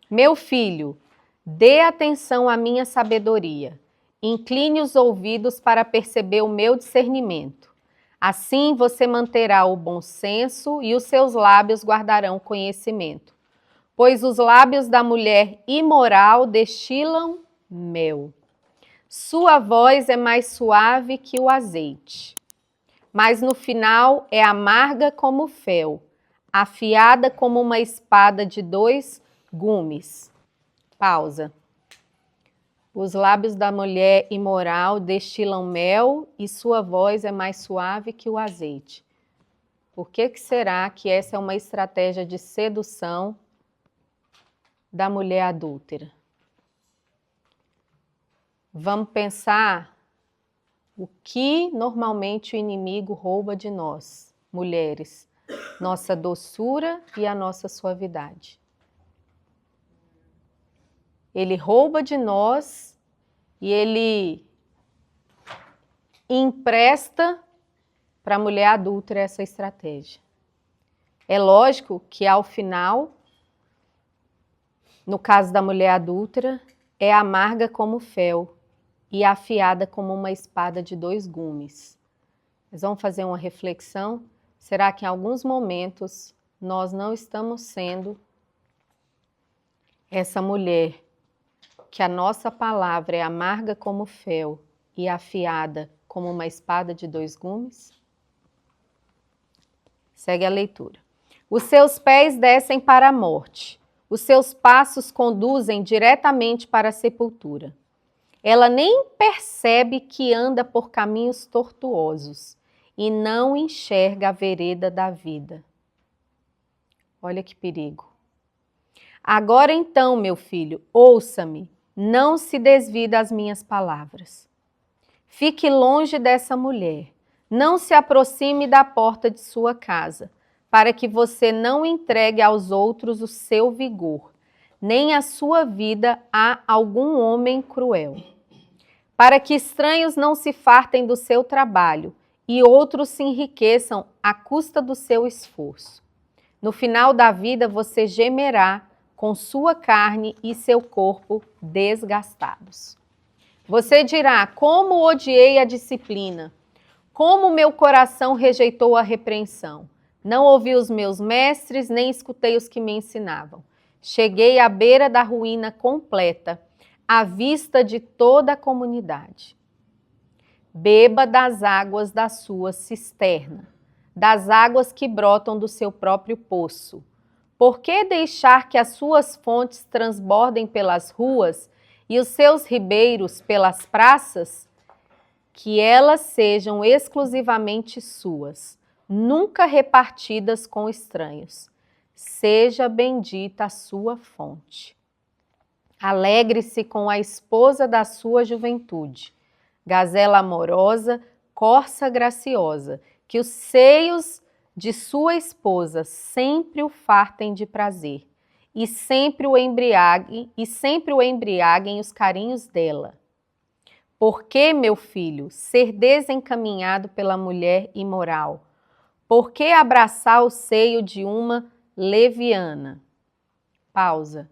Meu filho, dê atenção à minha sabedoria. Incline os ouvidos para perceber o meu discernimento. Assim você manterá o bom senso e os seus lábios guardarão conhecimento. Pois os lábios da mulher imoral destilam mel. Sua voz é mais suave que o azeite, mas no final é amarga como o fel, afiada como uma espada de 2 gumes. Pausa. Os lábios da mulher imoral destilam mel e sua voz é mais suave que o azeite. Por que será que essa é uma estratégia de sedução da mulher adúltera? Vamos pensar o que normalmente o inimigo rouba de nós, mulheres. Nossa doçura e a nossa suavidade. Ele rouba de nós e ele empresta para a mulher adúltera essa estratégia. É lógico que ao final, no caso da mulher adúltera, é amarga como o fel e afiada como uma espada de 2 gumes. Mas vamos fazer uma reflexão. Será que em alguns momentos nós não estamos sendo essa mulher que a nossa palavra é amarga como fel e afiada como uma espada de 2 gumes? Segue a leitura. Os seus pés descem para a morte, os seus passos conduzem diretamente para a sepultura. Ela nem percebe que anda por caminhos tortuosos e não enxerga a vereda da vida. Olha que perigo. Agora então, meu filho, ouça-me, não se desvie das minhas palavras. Fique longe dessa mulher, não se aproxime da porta de sua casa, para que você não entregue aos outros o seu vigor, nem a sua vida a algum homem cruel. Para que estranhos não se fartem do seu trabalho e outros se enriqueçam à custa do seu esforço. No final da vida você gemerá com sua carne e seu corpo desgastados. Você dirá, como odiei a disciplina, como meu coração rejeitou a repreensão. Não ouvi os meus mestres, nem escutei os que me ensinavam. Cheguei à beira da ruína completa, à vista de toda a comunidade. Beba das águas da sua cisterna, das águas que brotam do seu próprio poço. Por que deixar que as suas fontes transbordem pelas ruas e os seus ribeiros pelas praças? Que elas sejam exclusivamente suas, nunca repartidas com estranhos. Seja bendita a sua fonte. Alegre-se com a esposa da sua juventude, gazela amorosa, corça graciosa, que os seios de sua esposa sempre o fartem de prazer, e sempre o embriaguem os carinhos dela. Por que, meu filho, ser desencaminhado pela mulher imoral? Por que abraçar o seio de uma leviana? Pausa.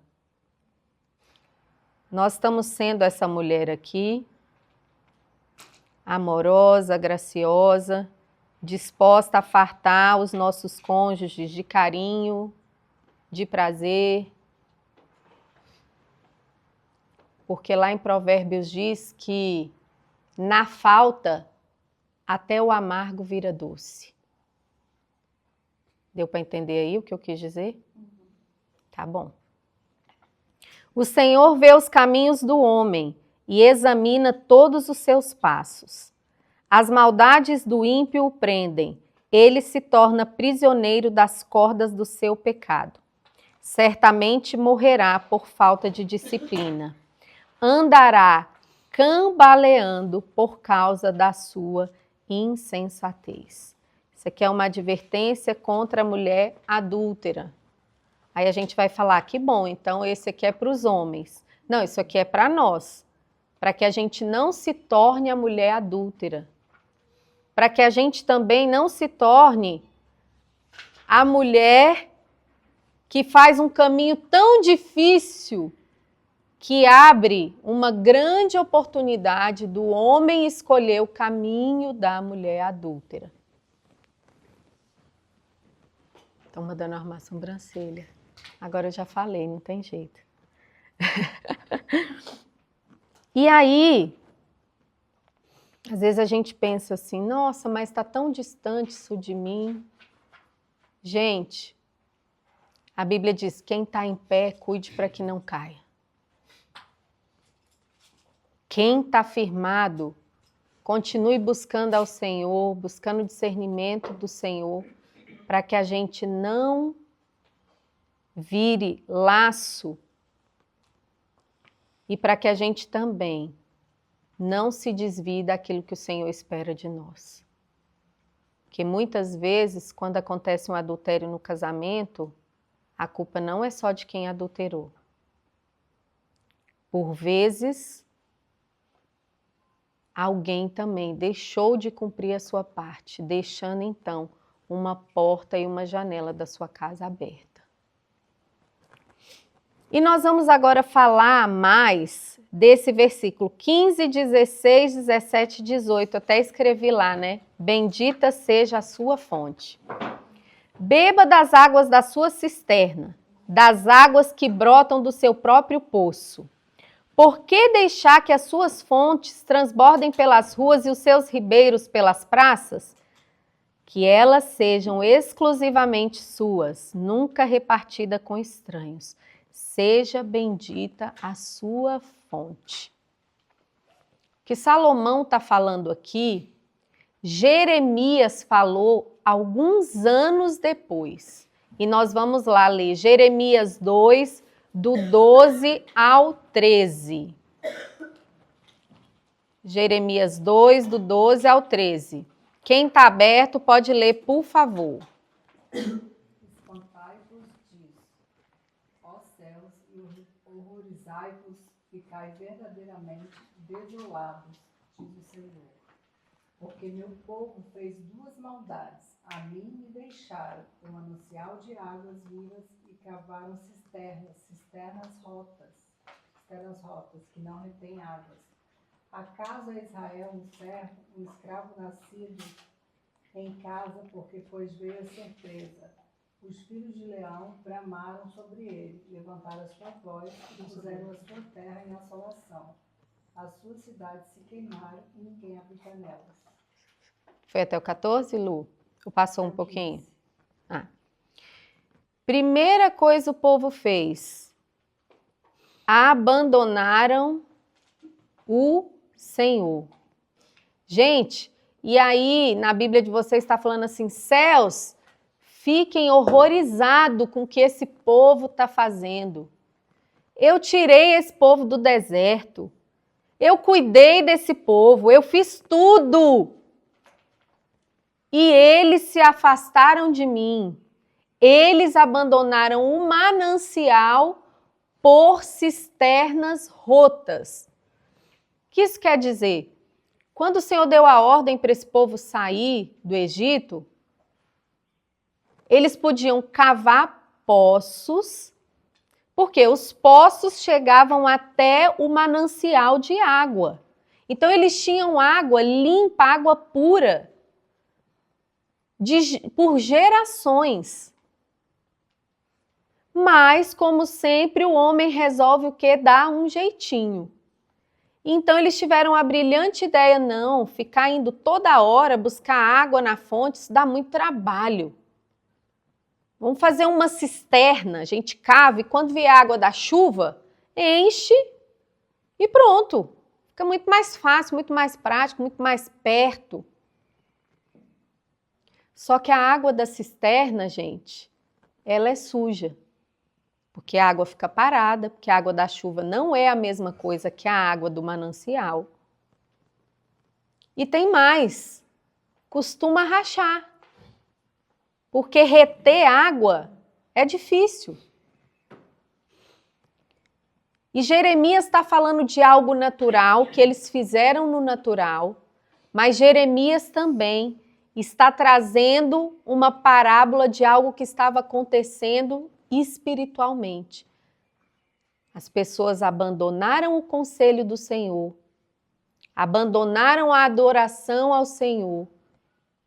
Nós estamos sendo essa mulher aqui, amorosa, graciosa, disposta a fartar os nossos cônjuges de carinho, de prazer. Porque lá em Provérbios diz que na falta até o amargo vira doce. Deu para entender aí o que eu quis dizer? Tá bom. O Senhor vê os caminhos do homem e examina todos os seus passos. As maldades do ímpio o prendem, ele se torna prisioneiro das cordas do seu pecado. Certamente morrerá por falta de disciplina. Andará cambaleando por causa da sua insensatez. Isso aqui é uma advertência contra a mulher adúltera. Aí a gente vai falar, que bom, então esse aqui é para os homens. Não, isso aqui é para nós. Para que a gente não se torne a mulher adúltera. Para que a gente também não se torne a mulher que faz um caminho tão difícil início que abre uma grande oportunidade do homem escolher o caminho da mulher adúltera. Estão mandando arrumar a sobrancelha. Agora eu já falei, não tem jeito. E aí, às vezes a gente pensa assim, nossa, mas está tão distante isso de mim. Gente, a Bíblia diz, quem está em pé, cuide para que não caia. Quem está firmado, continue buscando ao Senhor, buscando o discernimento do Senhor, para que a gente não vire laço e para que a gente também não se desvie daquilo que o Senhor espera de nós. Porque muitas vezes, quando acontece um adultério no casamento, a culpa não é só de quem adulterou. Por vezes, alguém também deixou de cumprir a sua parte, deixando então uma porta e uma janela da sua casa aberta. E nós vamos agora falar mais desse versículo 15, 16, 17 e 18. Até escrevi lá, né? Bendita seja a sua fonte. Beba das águas da sua cisterna, das águas que brotam do seu próprio poço. Por que deixar que as suas fontes transbordem pelas ruas e os seus ribeiros pelas praças? Que elas sejam exclusivamente suas, nunca repartida com estranhos. Seja bendita a sua fonte. O que Salomão está falando aqui, Jeremias falou alguns anos depois. E nós vamos lá ler Jeremias 2, do 12 ao 13. Jeremias 2, do 12 ao 13. Quem está aberto pode ler, por favor. Espantai-vos disso, ó céus, e horrorizai-vos, ficai verdadeiramente desolados, diz o Senhor. Porque meu povo fez duas maldades, a mim me deixaram um manancial de águas vivas e cavaram cisternas rotas, que não retêm águas. Acaso é Israel um servo, um escravo nascido em casa, porque pois veio a surpresa. Os filhos de Leão bramaram sobre ele, levantaram a sua voz e puseram a sua terra em assolação. As suas cidades se queimaram e ninguém habita nelas. Foi até o 14, Lu? Ou passou um pouquinho? Primeira coisa o povo fez, abandonaram o Senhor. Gente, e aí na Bíblia de vocês está falando assim, céus, fiquem horrorizados com o que esse povo está fazendo. Eu tirei esse povo do deserto, eu cuidei desse povo, eu fiz tudo. E eles se afastaram de mim. Eles abandonaram o manancial por cisternas rotas. O que isso quer dizer? Quando o Senhor deu a ordem para esse povo sair do Egito, eles podiam cavar poços, porque os poços chegavam até o manancial de água. Então eles tinham água limpa, água pura, por gerações. Mas, como sempre, o homem resolve o quê? Dar um jeitinho. Então, eles tiveram a brilhante ideia, não, ficar indo toda hora buscar água na fonte, isso dá muito trabalho. Vamos fazer uma cisterna, a gente cava e quando vier a água da chuva, enche e pronto. Fica muito mais fácil, muito mais prático, muito mais perto. Só que a água da cisterna, gente, ela é suja. Porque a água fica parada, porque a água da chuva não é a mesma coisa que a água do manancial. E tem mais, costuma rachar. Porque reter água é difícil. E Jeremias está falando de algo natural, que eles fizeram no natural, mas Jeremias também está trazendo uma parábola de algo que estava acontecendo espiritualmente. As pessoas abandonaram o conselho do Senhor, abandonaram a adoração ao Senhor,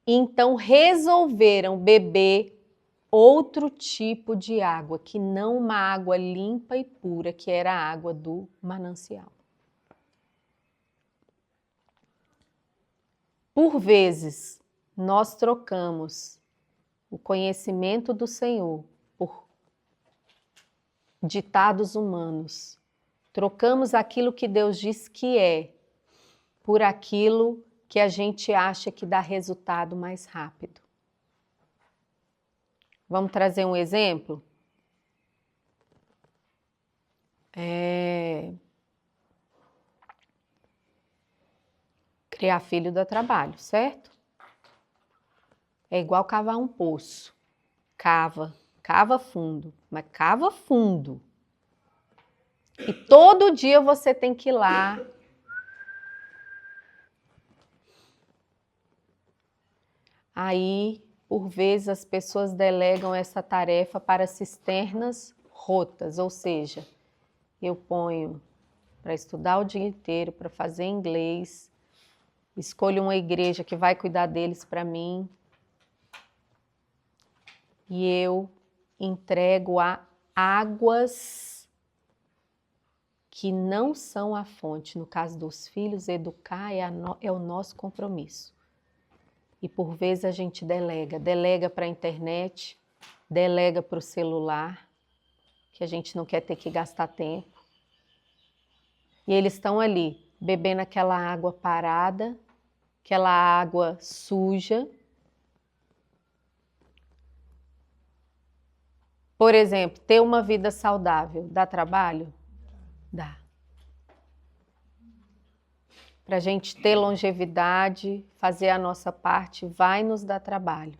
e então resolveram beber outro tipo de água, que não uma água limpa e pura, que era a água do manancial. Por vezes, nós trocamos o conhecimento do Senhor por ditados humanos. Trocamos aquilo que Deus diz que é por aquilo que a gente acha que dá resultado mais rápido. Vamos trazer um exemplo? Criar filho dá trabalho, certo? É igual cavar um poço. Cava fundo, mas cava fundo. E todo dia você tem que ir lá. Aí, por vezes, as pessoas delegam essa tarefa para cisternas rotas, ou seja, eu ponho para estudar o dia inteiro, para fazer inglês, escolho uma igreja que vai cuidar deles para mim, e eu entrego a águas que não são a fonte. No caso dos filhos, educar é o nosso compromisso. E por vezes a gente delega para a internet, delega para o celular, que a gente não quer ter que gastar tempo. E eles estão ali, bebendo aquela água parada, aquela água suja. Por exemplo, ter uma vida saudável dá trabalho? Dá. Para a gente ter longevidade, fazer a nossa parte, vai nos dar trabalho.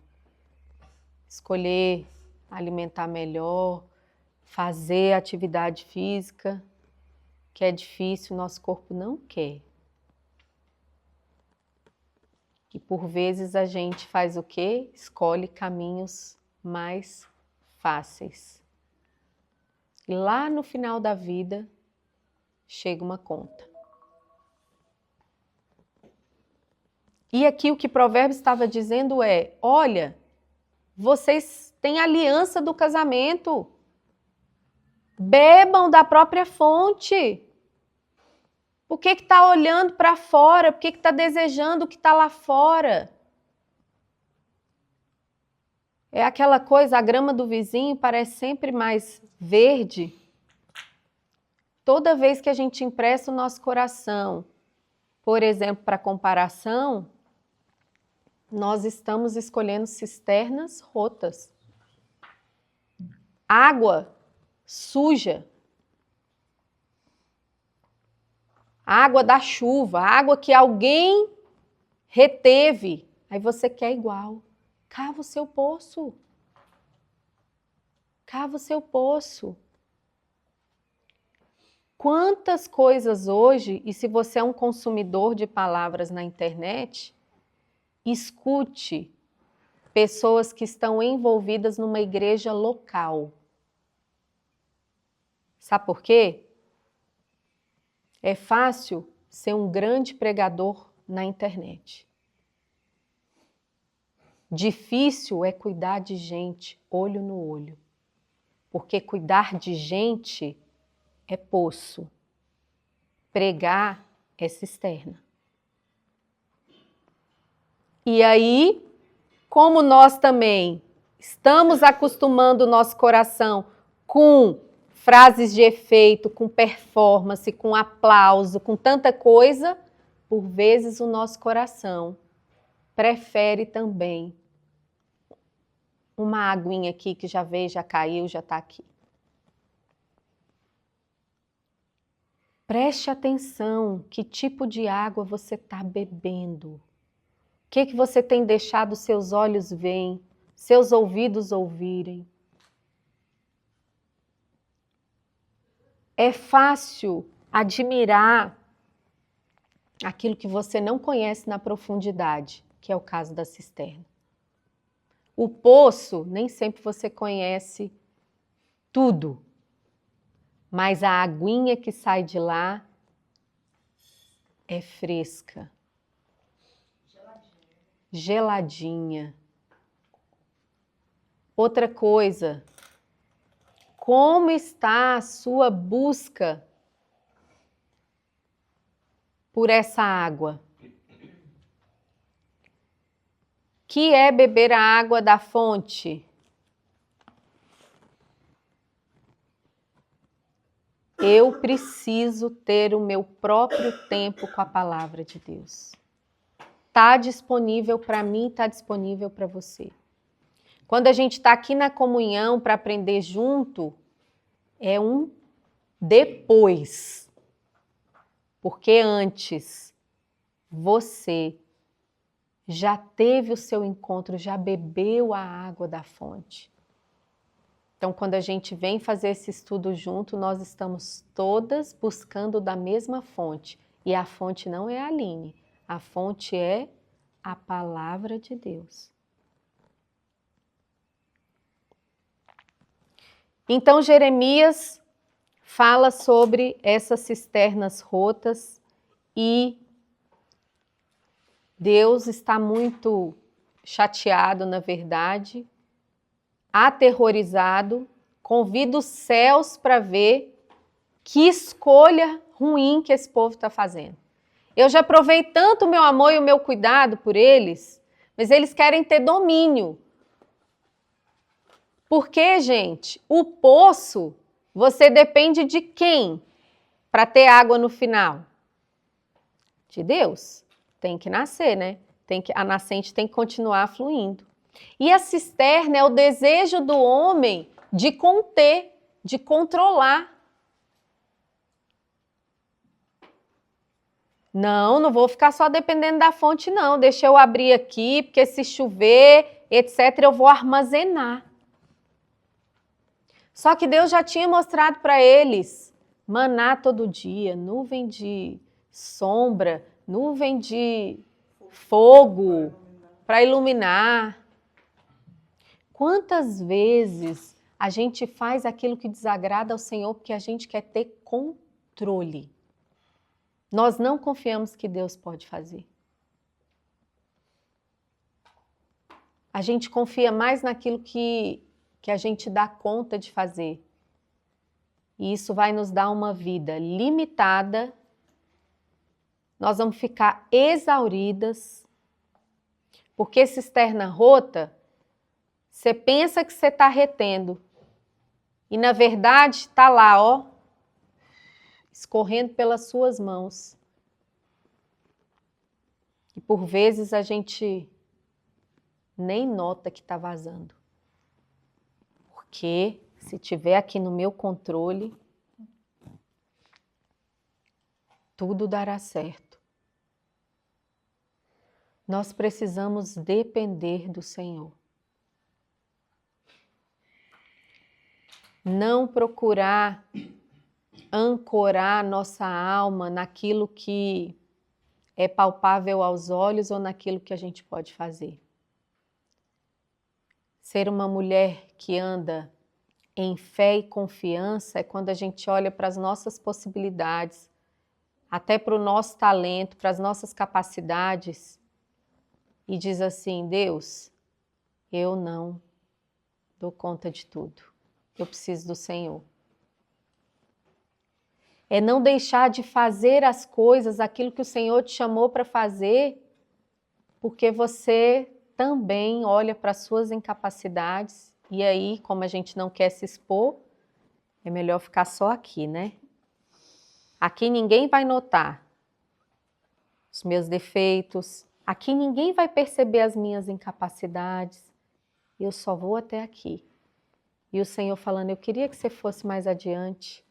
Escolher alimentar melhor, fazer atividade física, que é difícil, nosso corpo não quer. E por vezes a gente faz o quê? Escolhe caminhos mais fáceis. E lá no final da vida, chega uma conta. E aqui o que Provérbios estava dizendo é, olha, vocês têm aliança do casamento, bebam da própria fonte. Por que está olhando para fora? Por que está desejando o que está lá fora? É aquela coisa, a grama do vizinho parece sempre mais verde. Toda vez que a gente empresta o nosso coração, por exemplo, para comparação, nós estamos escolhendo cisternas rotas. Água suja. Água da chuva, água que alguém reteve. Aí você quer igual. Cava o seu poço. Cava o seu poço. Quantas coisas hoje, e se você é um consumidor de palavras na internet, escute pessoas que estão envolvidas numa igreja local. Sabe por quê? É fácil ser um grande pregador na internet. Difícil é cuidar de gente olho no olho. Porque cuidar de gente é poço. Pregar é cisterna. E aí, como nós também estamos acostumando o nosso coração com frases de efeito, com performance, com aplauso, com tanta coisa, por vezes o nosso coração prefere também uma aguinha aqui que já veio, já caiu, já está aqui. Preste atenção, que tipo de água você está bebendo. O que você tem deixado seus olhos verem, seus ouvidos ouvirem. É fácil admirar aquilo que você não conhece na profundidade, que é o caso da cisterna. O poço, nem sempre você conhece tudo. mas a aguinha que sai de lá é fresca, geladinha. Outra coisa, como está a sua busca por essa água? Que é beber a água da fonte? Eu preciso ter o meu próprio tempo com a palavra de Deus. Está disponível para mim, está disponível para você. Quando a gente está aqui na comunhão para aprender junto, é um depois. Porque antes, você já teve o seu encontro, já bebeu a água da fonte. Então, quando a gente vem fazer esse estudo junto, nós estamos todas buscando da mesma fonte. E a fonte não é a Aline, a fonte é a palavra de Deus. Então, Jeremias fala sobre essas cisternas rotas e Deus está muito chateado, na verdade, aterrorizado, convida os céus para ver que escolha ruim que esse povo está fazendo. Eu já provei tanto o meu amor e o meu cuidado por eles, mas eles querem ter domínio. Porque, gente, o poço, você depende de quem para ter água no final? De Deus. Tem que nascer, né? A nascente tem que continuar fluindo. E a cisterna é o desejo do homem de conter, de controlar. Não vou ficar só dependendo da fonte, não. Deixa eu abrir aqui, porque se chover, etc., eu vou armazenar. Só que Deus já tinha mostrado para eles maná todo dia, nuvem de sombra, nuvem de fogo para iluminar. Quantas vezes a gente faz aquilo que desagrada ao Senhor porque a gente quer ter controle? Nós não confiamos que Deus pode fazer. A gente confia mais naquilo que a gente dá conta de fazer. E isso vai nos dar uma vida limitada. Nós vamos ficar exauridas. Porque cisterna rota, você pensa que você está retendo. E na verdade está lá, ó, escorrendo pelas suas mãos. E por vezes a gente nem nota que está vazando. Porque se tiver aqui no meu controle, tudo dará certo. Nós precisamos depender do Senhor. Não procurar ancorar nossa alma naquilo que é palpável aos olhos ou naquilo que a gente pode fazer. Ser uma mulher que anda em fé e confiança é quando a gente olha para as nossas possibilidades, até para o nosso talento, para as nossas capacidades e diz assim: Deus, eu não dou conta de tudo, eu preciso do Senhor. É não deixar de fazer as coisas, aquilo que o Senhor te chamou para fazer, porque você também olha para as suas incapacidades e aí, como a gente não quer se expor, é melhor ficar só aqui, né? Aqui ninguém vai notar os meus defeitos, aqui ninguém vai perceber as minhas incapacidades, eu só vou até aqui. E o Senhor falando: eu queria que você fosse mais adiante.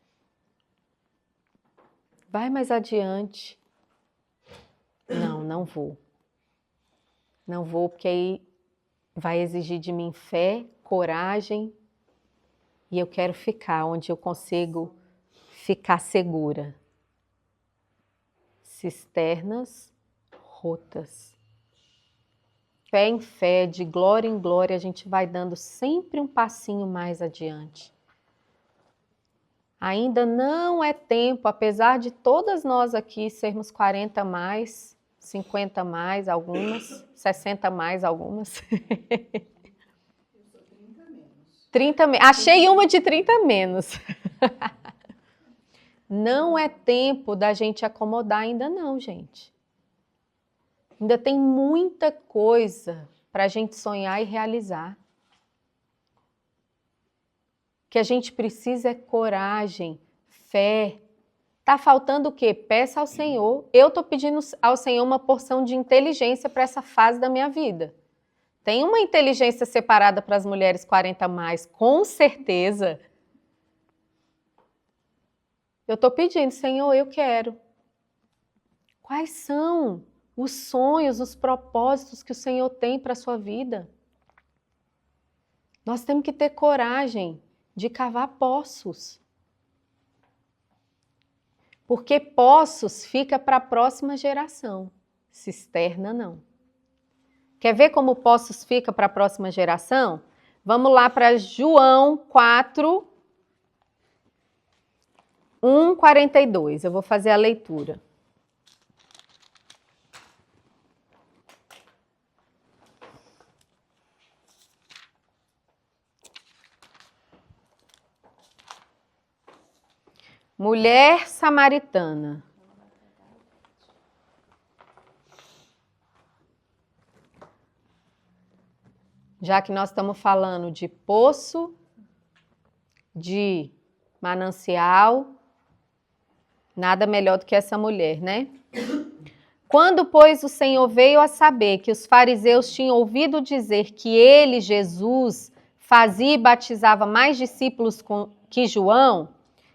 Vai mais adiante. Não vou. Não vou, porque aí vai exigir de mim fé, coragem, e eu quero ficar onde eu consigo ficar segura. Cisternas rotas. Fé em fé, de glória em glória, a gente vai dando sempre um passinho mais adiante. Ainda não é tempo, apesar de todas nós aqui sermos 40 mais, 50 mais algumas, 60 mais algumas. Eu sou 30 menos. 30 achei uma de 30 menos. Não é tempo da gente acomodar ainda não, gente. Ainda tem muita coisa para a gente sonhar e realizar. O que a gente precisa é coragem, fé. Tá faltando o quê? Peça ao Senhor. Eu tô pedindo ao Senhor uma porção de inteligência para essa fase da minha vida. Tem uma inteligência separada para as mulheres 40 mais, com certeza. Eu tô pedindo, Senhor, eu quero. Quais são os sonhos, os propósitos que o Senhor tem para a sua vida? Nós temos que ter coragem de cavar poços. Porque poços fica para a próxima geração, cisterna não. Quer ver como poços fica para a próxima geração? Vamos lá para João 4, 1:42. Eu vou fazer a leitura. Mulher samaritana. Já que nós estamos falando de poço, de manancial, nada melhor do que essa mulher, né? Quando, pois, o Senhor veio a saber que os fariseus tinham ouvido dizer que ele, Jesus, fazia e batizava mais discípulos que João,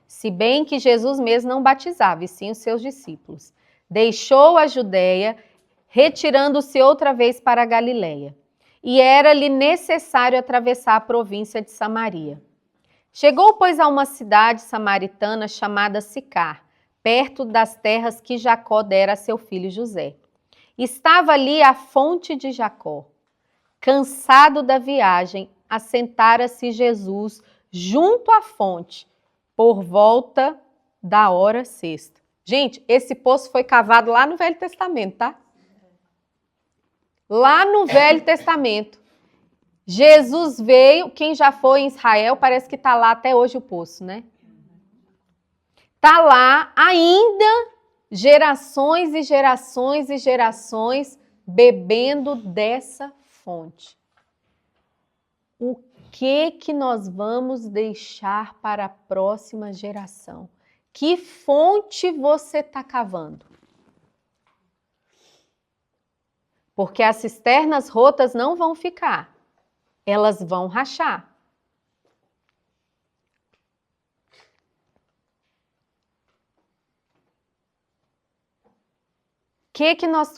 se bem que Jesus mesmo não batizava, e sim os seus discípulos, deixou a Judéia, retirando-se outra vez para a Galiléia. E era-lhe necessário atravessar a província de Samaria. Chegou, pois, a uma cidade samaritana chamada Sicar, perto das terras que Jacó dera a seu filho José. Estava ali a fonte de Jacó. Cansado da viagem, assentara-se Jesus junto à fonte, por volta da hora sexta. Gente, esse poço foi cavado lá no Velho Testamento, tá? Lá no Velho Testamento. Jesus veio, quem já foi em Israel, parece que está lá até hoje o poço, né? Está lá ainda gerações e gerações e gerações bebendo dessa fonte. O que nós vamos deixar para a próxima geração? Que fonte você está cavando? Porque as cisternas rotas não vão ficar, elas vão rachar.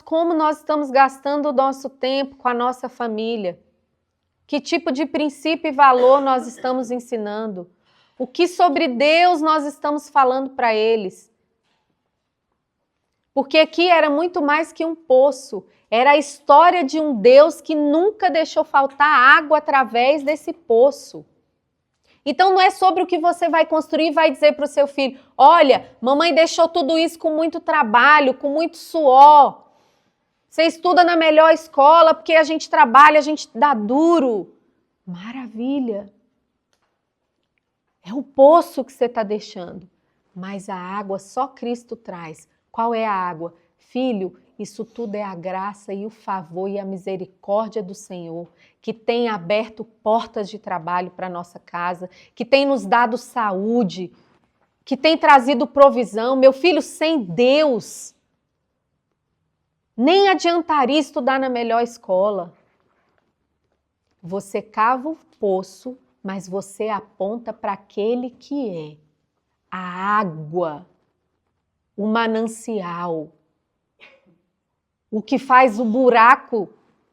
Como nós estamos gastando o nosso tempo com a nossa família? Que tipo de princípio e valor nós estamos ensinando? O que sobre Deus nós estamos falando para eles? Porque aqui era muito mais que um poço. Era a história de um Deus que nunca deixou faltar água através desse poço. Então não é sobre o que você vai construir e vai dizer para o seu filho: olha, mamãe deixou tudo isso com muito trabalho, com muito suor. Você estuda na melhor escola porque a gente trabalha, a gente dá duro. Maravilha. É o poço que você está deixando. Mas a água só Cristo traz. Qual é a água? Filho, isso tudo é a graça e o favor e a misericórdia do Senhor, que tem aberto portas de trabalho para a nossa casa, que tem nos dado saúde, que tem trazido provisão. Meu filho, sem Deus, nem adiantaria estudar na melhor escola. Você cava o poço, mas você aponta para aquele que é a água, o manancial, o que faz o buraco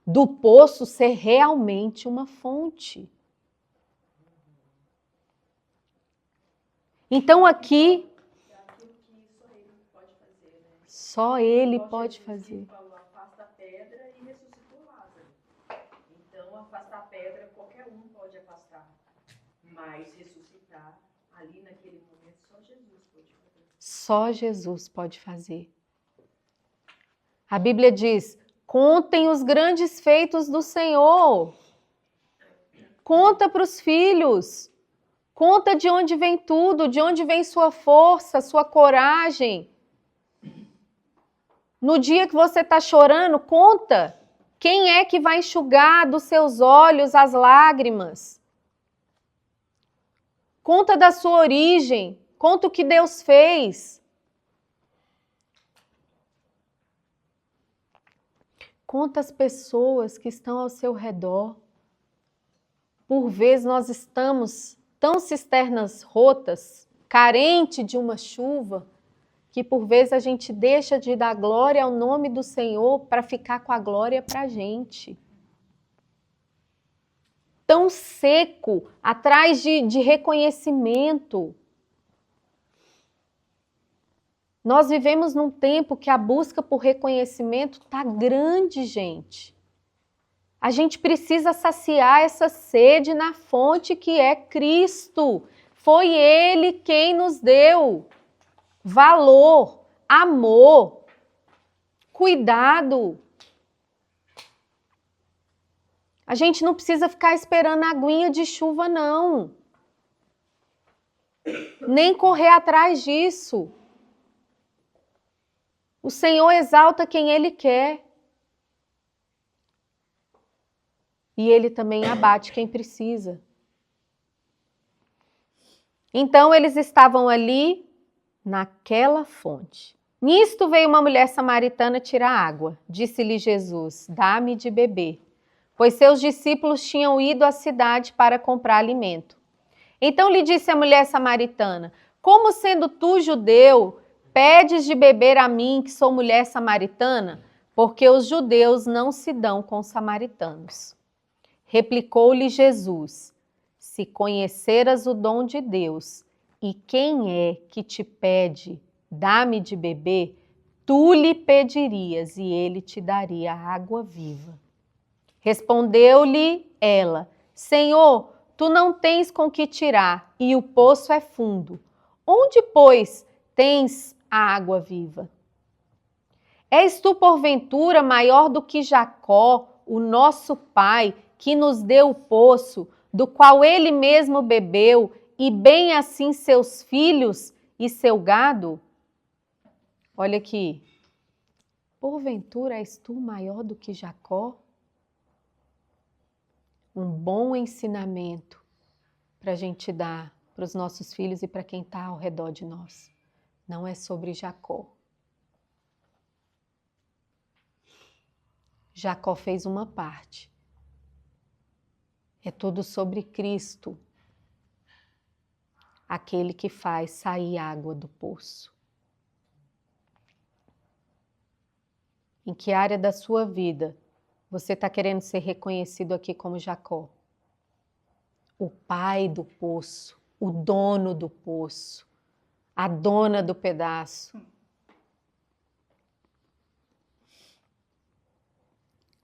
do poço ser realmente uma fonte. Então aqui, só ele pode fazer. Afasta a pedra e ressuscitou Lázaro. Então, afastar a pedra, qualquer um pode afastar. Mas ressuscitar, ali naquele momento, Só Jesus pode fazer. A Bíblia diz: contem os grandes feitos do Senhor. Conta para os filhos. Conta de onde vem tudo, de onde vem sua força, sua coragem. No dia que você está chorando, conta. Quem é que vai enxugar dos seus olhos as lágrimas? Conta da sua origem. Conta o que Deus fez. Conta as pessoas que estão ao seu redor. Por vezes nós estamos tão cisternas rotas, carente de uma chuva, que por vezes a gente deixa de dar glória ao nome do Senhor para ficar com a glória para a gente. Tão seco, atrás de reconhecimento. Nós vivemos num tempo que a busca por reconhecimento está grande, gente. A gente precisa saciar essa sede na fonte que é Cristo. Foi Ele quem nos deu valor, amor, cuidado. A gente não precisa ficar esperando a aguinha de chuva, não. Nem correr atrás disso. O Senhor exalta quem Ele quer. E Ele também abate quem precisa. Então eles estavam ali naquela fonte. Nisto veio uma mulher samaritana tirar água. Disse-lhe Jesus: dá-me de beber. Pois seus discípulos tinham ido à cidade para comprar alimento. Então lhe disse a mulher samaritana: como sendo tu judeu, pedes de beber a mim, que sou mulher samaritana? Porque os judeus não se dão com os samaritanos. Replicou-lhe Jesus: se conheceras o dom de Deus, e quem é que te pede, dá-me de beber, tu lhe pedirias e ele te daria água viva. Respondeu-lhe ela: Senhor, tu não tens com que tirar, e o poço é fundo. Onde, pois, tens a água viva? És tu, porventura, maior do que Jacó, o nosso pai, que nos deu o poço, do qual ele mesmo bebeu, e bem assim seus filhos e seu gado? Olha aqui. Porventura és tu maior do que Jacó? Um bom ensinamento para a gente dar para os nossos filhos e para quem está ao redor de nós. Não é sobre Jacó. Jacó fez uma parte. É tudo sobre Cristo, aquele que faz sair água do poço. Em que área da sua vida você está querendo ser reconhecido aqui como Jacó? O pai do poço, o dono do poço, a dona do pedaço.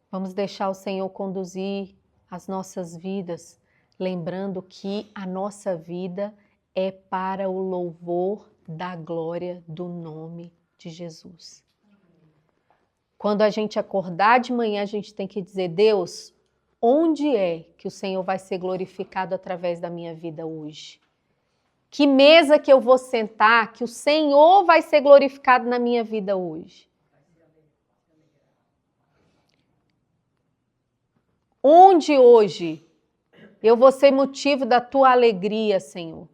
Vamos deixar o Senhor conduzir as nossas vidas, lembrando que a nossa vida é para o louvor da glória do nome de Jesus. Quando a gente acordar de manhã, a gente tem que dizer: Deus, onde é que o Senhor vai ser glorificado através da minha vida hoje? Que mesa que eu vou sentar que o Senhor vai ser glorificado na minha vida hoje? Onde hoje eu vou ser motivo da tua alegria, Senhor?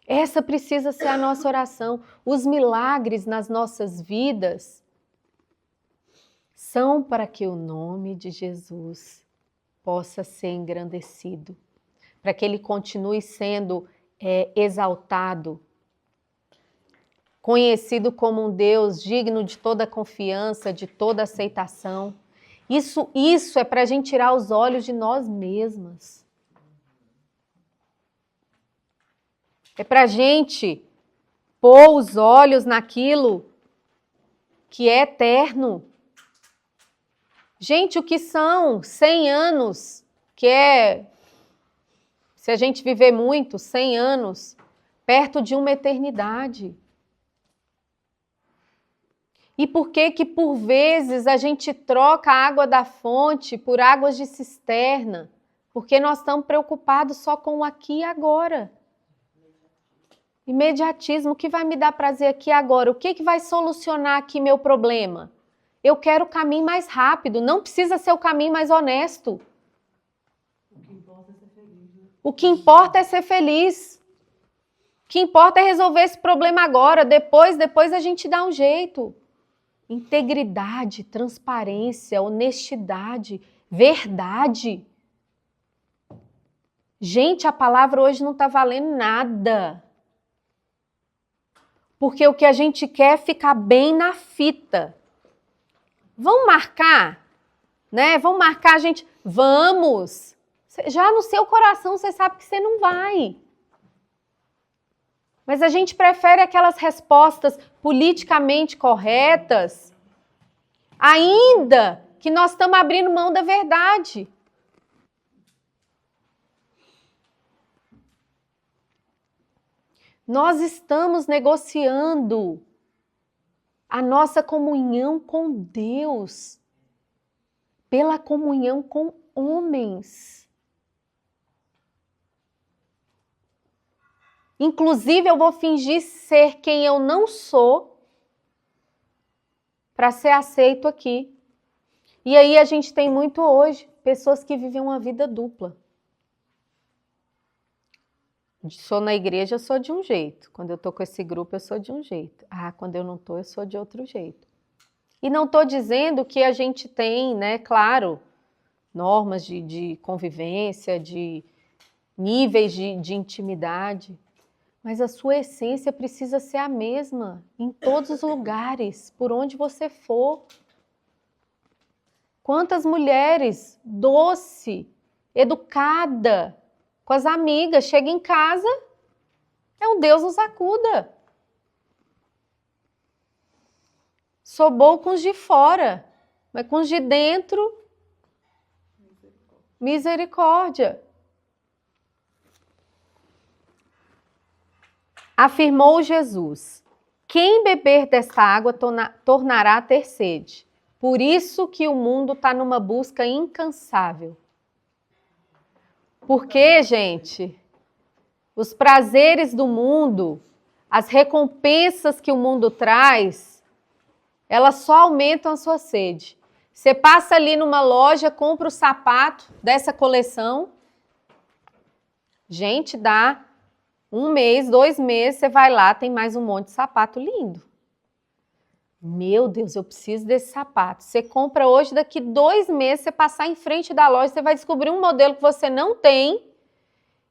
Essa precisa ser a nossa oração. Os milagres nas nossas vidas são para que o nome de Jesus possa ser engrandecido, para que ele continue sendo exaltado, conhecido como um Deus digno de toda confiança, de toda aceitação. Isso é para a gente tirar os olhos de nós mesmas. É para a gente pôr os olhos naquilo que é eterno. Gente, o que são 100 anos, que é, se a gente viver muito, 100 anos, perto de uma eternidade. E por que que por vezes a gente troca a água da fonte por águas de cisterna? Porque nós estamos preocupados só com o aqui e agora. Imediatismo, o que vai me dar prazer aqui e agora? O que vai solucionar aqui meu problema? Eu quero o caminho mais rápido, não precisa ser o caminho mais honesto. O que importa é ser feliz. O que importa é resolver esse problema agora, depois a gente dá um jeito. Integridade, transparência, honestidade, verdade. Gente, a palavra hoje não está valendo nada. Porque o que a gente quer é ficar bem na fita. Vamos marcar? Né? Vamos marcar a gente? Vamos! Já no seu coração você sabe que você não vai. Mas a gente prefere aquelas respostas politicamente corretas, ainda que nós estamos abrindo mão da verdade. Nós estamos negociando a nossa comunhão com Deus pela comunhão com homens. Inclusive, eu vou fingir ser quem eu não sou para ser aceito aqui. E aí a gente tem muito hoje pessoas que vivem uma vida dupla. Sou na igreja, eu sou de um jeito. Quando eu estou com esse grupo, eu sou de um jeito. Quando eu não estou, eu sou de outro jeito. E não estou dizendo que a gente tem, né, claro, normas de convivência, de níveis de intimidade. Mas a sua essência precisa ser a mesma em todos os lugares, por onde você for. Quantas mulheres doce, educada, com as amigas, chega em casa, é um Deus nos acuda. Sou boa com os de fora, mas com os de dentro, misericórdia. Afirmou Jesus: quem beber desta água tornará a ter sede. Por isso que o mundo está numa busca incansável. Porque, gente, os prazeres do mundo, as recompensas que o mundo traz, elas só aumentam a sua sede. Você passa ali numa loja, compra o sapato dessa coleção. Gente, dá 1 mês, 2 meses, você vai lá, tem mais um monte de sapato lindo. Meu Deus, eu preciso desse sapato. Você compra hoje, daqui 2 meses, você passar em frente da loja, você vai descobrir um modelo que você não tem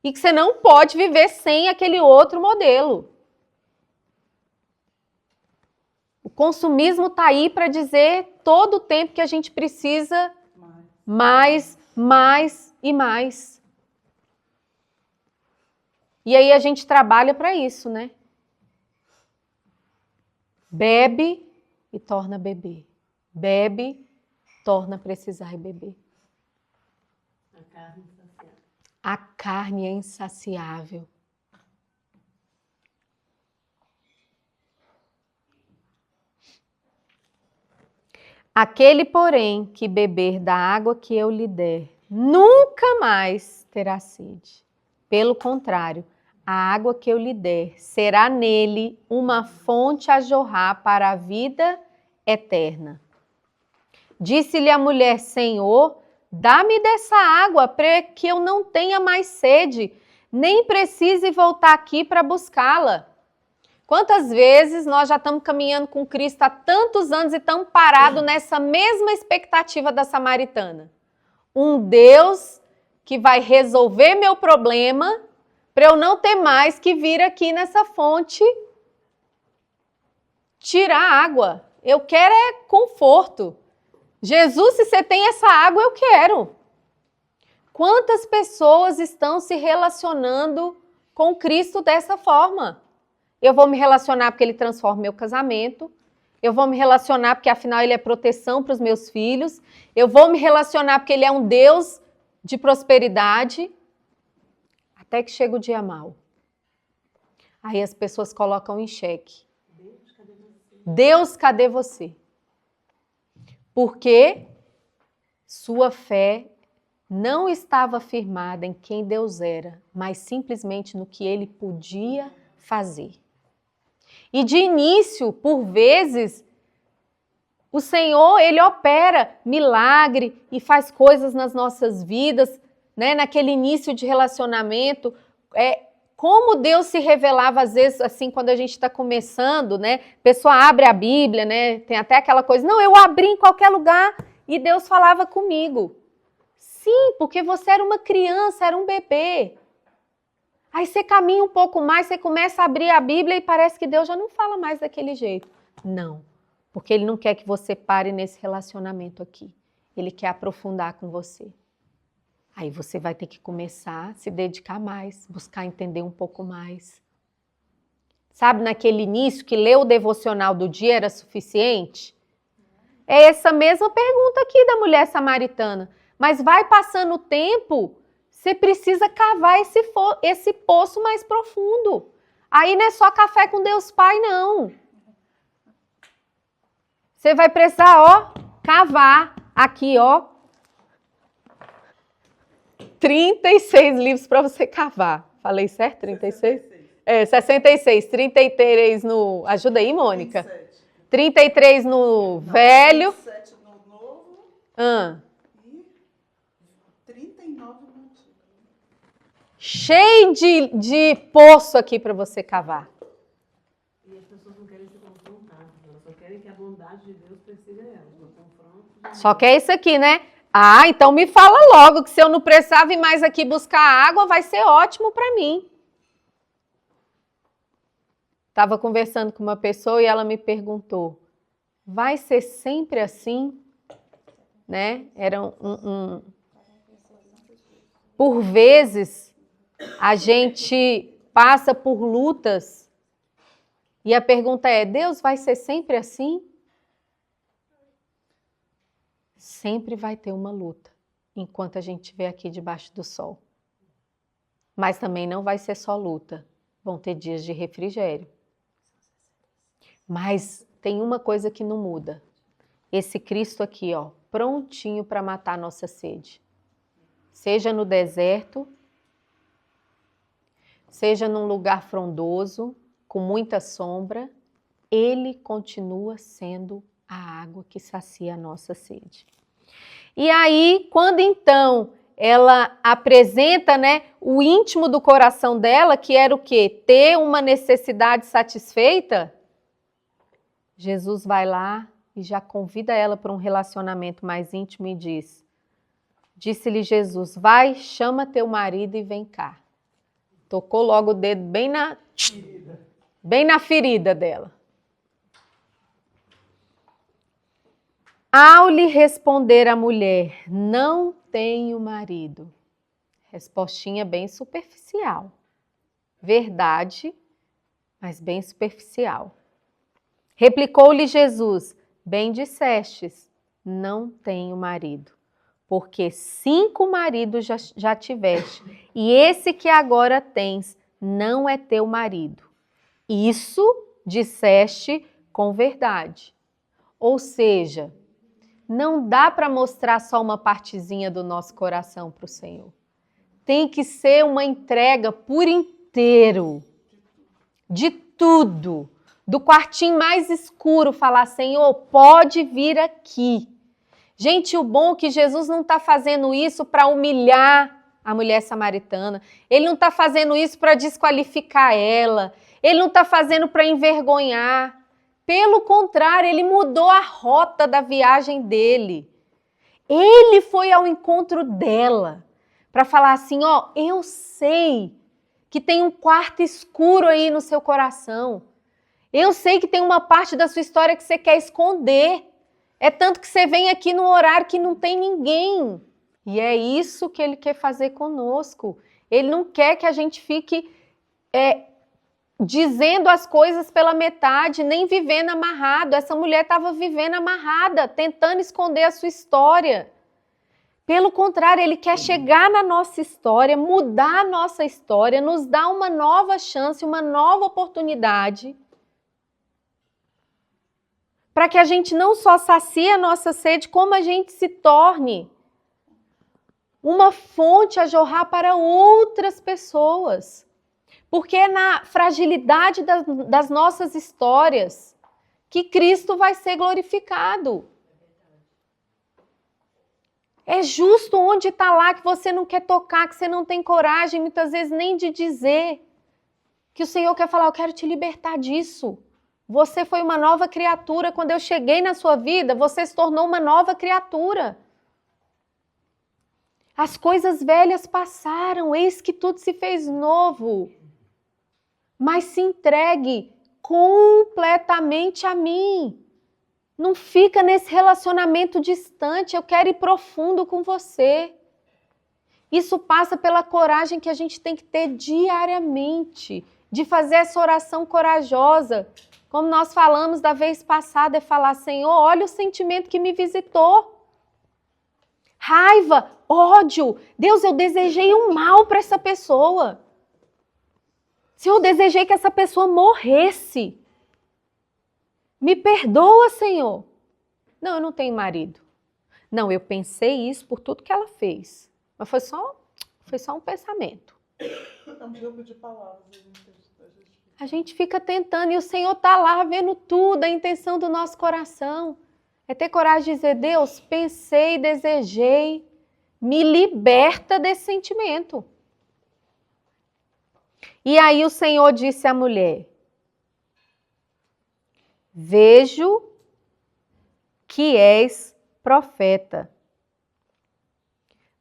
e que você não pode viver sem aquele outro modelo. O consumismo está aí para dizer todo o tempo que a gente precisa mais e mais. E aí a gente trabalha para isso, né? Bebe e torna a beber. Bebe, torna a precisar e beber. A carne é insaciável. Aquele, porém, que beber da água que eu lhe der, nunca mais terá sede. Pelo contrário, a água que eu lhe der será nele uma fonte a jorrar para a vida eterna. Disse-lhe a mulher: Senhor, dá-me dessa água para que eu não tenha mais sede, nem precise voltar aqui para buscá-la. Quantas vezes nós já estamos caminhando com Cristo há tantos anos e estamos parados nessa mesma expectativa da samaritana? Um Deus que vai resolver meu problema para eu não ter mais que vir aqui nessa fonte tirar água. Eu quero é conforto. Jesus, se você tem essa água, eu quero. Quantas pessoas estão se relacionando com Cristo dessa forma? Eu vou me relacionar porque ele transforma meu casamento. Eu vou me relacionar porque, afinal, ele é proteção para os meus filhos. Eu vou me relacionar porque ele é um Deus de prosperidade. Até que chega o dia mau. Aí as pessoas colocam em xeque. Deus, cadê você? Porque sua fé não estava firmada em quem Deus era, mas simplesmente no que ele podia fazer. E de início, por vezes, o Senhor, ele opera milagre e faz coisas nas nossas vidas, né? Naquele início de relacionamento, como Deus se revelava às vezes, assim, quando a gente está começando, né? A pessoa abre a Bíblia, né? Tem até aquela coisa, não, eu abri em qualquer lugar e Deus falava comigo. Sim, porque você era uma criança, era um bebê. Aí você caminha um pouco mais, você começa a abrir a Bíblia e parece que Deus já não fala mais daquele jeito. Não, porque Ele não quer que você pare nesse relacionamento aqui. Ele quer aprofundar com você. Aí você vai ter que começar a se dedicar mais, buscar entender um pouco mais. Sabe, naquele início que ler o devocional do dia era suficiente? É essa mesma pergunta aqui da mulher samaritana. Mas vai passando o tempo, você precisa cavar esse poço mais profundo. Aí não é só café com Deus Pai, não. Você vai precisar, ó, cavar aqui, ó. 36 livros para você cavar. Falei certo? 36? 66. 33 no... Ajuda aí, Mônica. 27. 33 no velho. 27 no novo. E 39 no antigo. Cheio de poço aqui para você cavar. E as pessoas não querem ser confrontadas. Elas só querem que a bondade de Deus persiga elas. No confronto. Só que é isso aqui, né? Ah, então me fala logo que se eu não precisar vir mais aqui buscar água, vai ser ótimo para mim. Estava conversando com uma pessoa e ela me perguntou, vai ser sempre assim? Né? Era Por vezes, a gente passa por lutas e a pergunta é, Deus vai ser sempre assim? Sempre vai ter uma luta, enquanto a gente estiver aqui debaixo do sol. Mas também não vai ser só luta, vão ter dias de refrigério. Mas tem uma coisa que não muda. Esse Cristo aqui, ó, prontinho para matar a nossa sede. Seja no deserto, seja num lugar frondoso, com muita sombra, Ele continua sendo a água que sacia a nossa sede. E aí, quando então ela apresenta, né, o íntimo do coração dela, que era o quê? Ter uma necessidade satisfeita, Jesus vai lá e já convida ela para um relacionamento mais íntimo e diz, disse-lhe Jesus, vai, chama teu marido e vem cá. Tocou logo o dedo bem na ferida dela. Ao lhe responder a mulher, não tenho marido. Respostinha bem superficial. Verdade, mas bem superficial. Replicou-lhe Jesus, bem dissestes, não tenho marido, porque 5 maridos já tiveste, e esse que agora tens não é teu marido. Isso disseste com verdade. Ou seja, não dá para mostrar só uma partezinha do nosso coração para o Senhor. Tem que ser uma entrega por inteiro, de tudo. Do quartinho mais escuro, falar, Senhor, pode vir aqui. Gente, o bom é que Jesus não está fazendo isso para humilhar a mulher samaritana. Ele não está fazendo isso para desqualificar ela. Ele não está fazendo para envergonhar. Pelo contrário, ele mudou a rota da viagem dele. Ele foi ao encontro dela para falar assim, ó, eu sei que tem um quarto escuro aí no seu coração. Eu sei que tem uma parte da sua história que você quer esconder. É tanto que você vem aqui no horário que não tem ninguém. E é isso que ele quer fazer conosco. Ele não quer que a gente fique dizendo as coisas pela metade, nem vivendo amarrado. Essa mulher estava vivendo amarrada, tentando esconder a sua história. Pelo contrário, Ele quer chegar na nossa história, mudar a nossa história, nos dar uma nova chance, uma nova oportunidade, para que a gente não só sacie a nossa sede, como a gente se torne uma fonte a jorrar para outras pessoas. Porque é na fragilidade das nossas histórias que Cristo vai ser glorificado. É justo onde está lá que você não quer tocar, que você não tem coragem, muitas vezes, nem de dizer. Que o Senhor quer falar, eu quero te libertar disso. Você foi uma nova criatura. Quando eu cheguei na sua vida, você se tornou uma nova criatura. As coisas velhas passaram, eis que tudo se fez novo. Mas se entregue completamente a mim. Não fica nesse relacionamento distante, eu quero ir profundo com você. Isso passa pela coragem que a gente tem que ter diariamente, de fazer essa oração corajosa. Como nós falamos da vez passada, é falar, Senhor, olha o sentimento que me visitou. Raiva, ódio. Deus, eu desejei um mal para essa pessoa. Senhor, eu desejei que essa pessoa morresse. Me perdoa, Senhor. Não, eu não tenho marido. Não, eu pensei isso por tudo que ela fez. Mas foi só um pensamento. É um jogo de palavras. A gente fica tentando e o Senhor está lá vendo tudo, a intenção do nosso coração. É ter coragem de dizer, Deus, pensei, desejei, me liberta desse sentimento. E aí o Senhor disse à mulher, vejo que és profeta.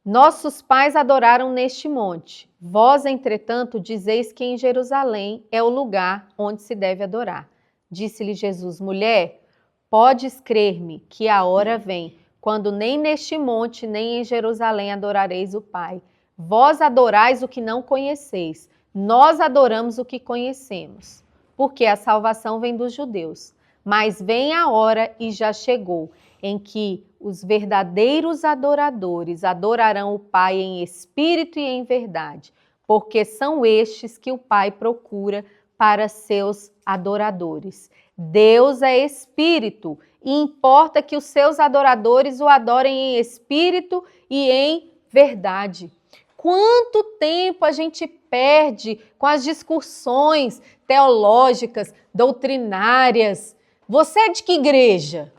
Nossos pais adoraram neste monte. Vós, entretanto, dizeis que em Jerusalém é o lugar onde se deve adorar. Disse-lhe Jesus, mulher, podes crer-me que a hora vem, quando nem neste monte, nem em Jerusalém adorareis o Pai. Vós adorais o que não conheceis, nós adoramos o que conhecemos, porque a salvação vem dos judeus. Mas vem a hora, e já chegou, em que os verdadeiros adoradores adorarão o Pai em espírito e em verdade, porque são estes que o Pai procura para seus adoradores. Deus é espírito, e importa que os seus adoradores o adorem em espírito e em verdade. Quanto tempo a gente perde com as discussões teológicas, doutrinárias. Você é de que igreja?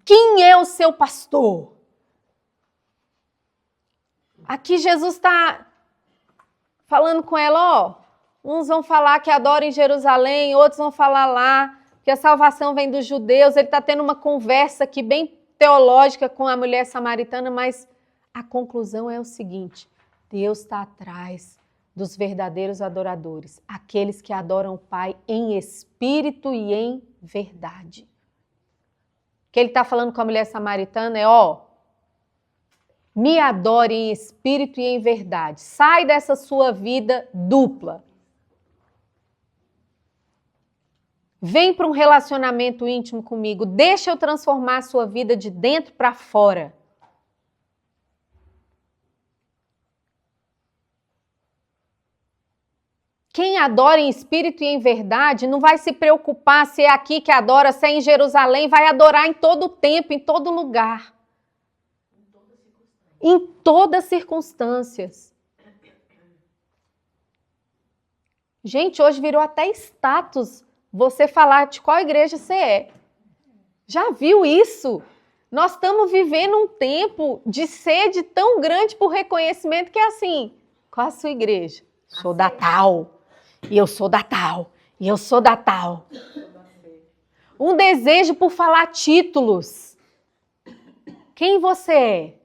Quem é o seu pastor? Aqui Jesus está falando com ela, ó. Uns vão falar que adoram em Jerusalém, outros vão falar lá que a salvação vem dos judeus. Ele está tendo uma conversa aqui bem teológica com a mulher samaritana, mas a conclusão é o seguinte, Deus está atrás dos verdadeiros adoradores, aqueles que adoram o Pai em espírito e em verdade. O que ele está falando com a mulher samaritana é, ó, me adore em espírito e em verdade. Sai dessa sua vida dupla. Vem para um relacionamento íntimo comigo. Deixa eu transformar a sua vida de dentro para fora. Quem adora em espírito e em verdade não vai se preocupar se é aqui que adora, se é em Jerusalém, vai adorar em todo tempo, em todo lugar. Em todas as circunstâncias. Gente, hoje virou até status você falar de qual igreja você é. Já viu isso? Nós estamos vivendo um tempo de sede tão grande por reconhecimento que é assim, qual a sua igreja? Sou da tal. E eu sou da tal, e eu sou da tal. Um desejo por falar títulos. Quem você é?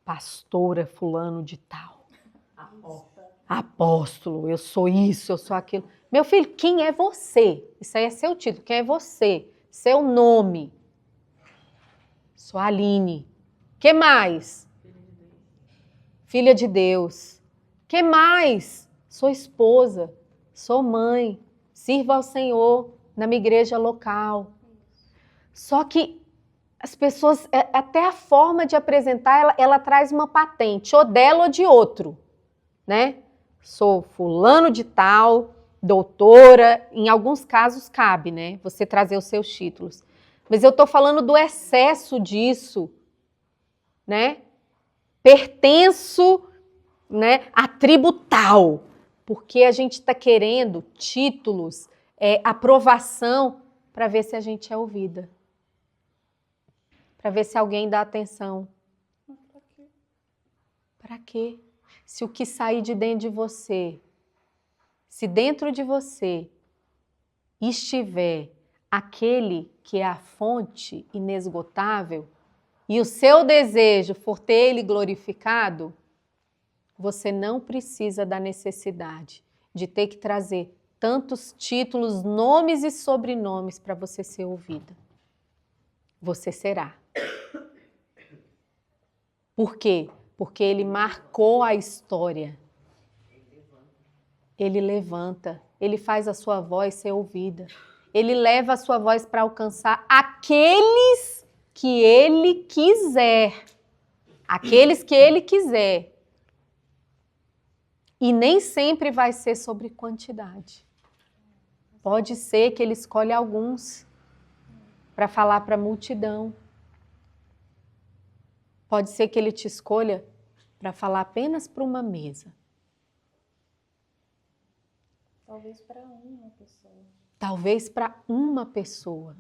Pastora fulano de tal. Apóstolo, eu sou isso, eu sou aquilo. Meu filho, quem é você? Isso aí é seu título, quem é você? Seu nome. Sou Aline. Que mais? Filha de Deus. Que mais? Sou esposa, sou mãe, sirvo ao Senhor na minha igreja local. Só que As pessoas, até a forma de apresentar, ela traz uma patente, ou dela ou de outro, né? Sou fulano de tal, doutora, em alguns casos cabe, né? Você trazer os seus títulos. Mas eu estou falando do excesso disso, né? Pertenço, né, a tribo tal, porque a gente está querendo títulos, aprovação, para ver se a gente é ouvida. Para ver se alguém dá atenção. Para quê? Se o que sair de dentro de você, se dentro de você estiver aquele que é a fonte inesgotável, e o seu desejo for ter ele glorificado, você não precisa da necessidade de ter que trazer tantos títulos, nomes e sobrenomes para você ser ouvida. Você será. Por quê? Porque ele marcou a história. Ele levanta, ele faz a sua voz ser ouvida. Ele leva a sua voz para alcançar aqueles que ele quiser. Aqueles que ele quiser. E nem sempre vai ser sobre quantidade. Pode ser que ele escolhe alguns para falar para a multidão. Pode ser que ele te escolha para falar apenas para uma mesa. Talvez para uma pessoa. Talvez para uma pessoa.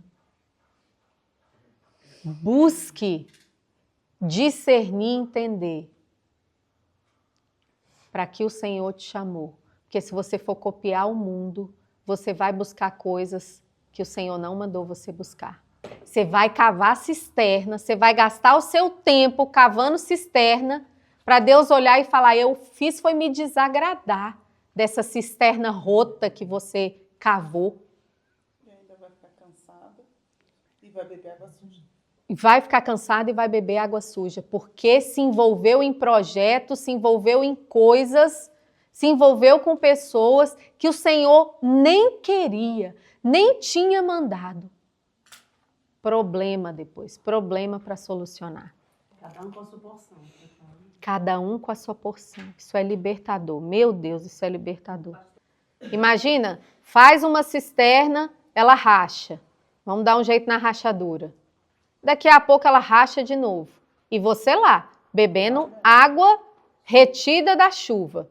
Busque discernir e entender para que o Senhor te chamou. Porque se você for copiar o mundo, você vai buscar coisas que o Senhor não mandou você buscar. Você vai cavar cisterna, você vai gastar o seu tempo cavando cisterna para Deus olhar e falar, eu fiz foi me desagradar dessa cisterna rota que você cavou. E ainda vai ficar cansada e vai beber água suja. Vai ficar cansado e vai beber água suja, porque se envolveu em projetos, se envolveu em coisas, se envolveu com pessoas que o Senhor nem queria, nem tinha mandado. Problema depois, problema para solucionar. Cada um com a sua porção. Cada um com a sua porção. Isso é libertador. Meu Deus, isso é libertador. Imagina, faz uma cisterna, ela racha. Vamos dar um jeito na rachadura. Daqui a pouco ela racha de novo. E você lá, bebendo água retida da chuva.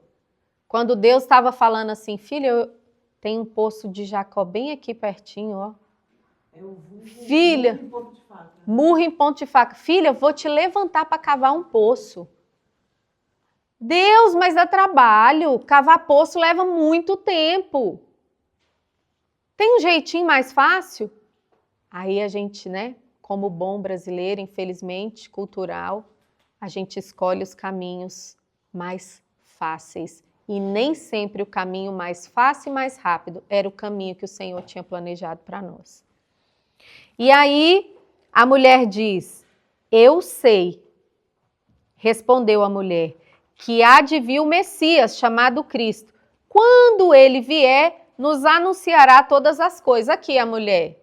Quando Deus estava falando assim, filha, eu tenho um poço de Jacó bem aqui pertinho, ó. Filha, murro em ponto de faca. Filha, eu vou te levantar para cavar um poço. Deus, mas dá trabalho. Cavar poço leva muito tempo. Tem um jeitinho mais fácil? Aí a gente, né? Como bom brasileiro, infelizmente, cultural, a gente escolhe os caminhos mais fáceis. E nem sempre o caminho mais fácil e mais rápido era o caminho que o Senhor tinha planejado para nós. E aí a mulher diz, eu sei, respondeu a mulher, que há de vir o Messias, chamado Cristo. Quando ele vier, nos anunciará todas as coisas. Aqui a mulher,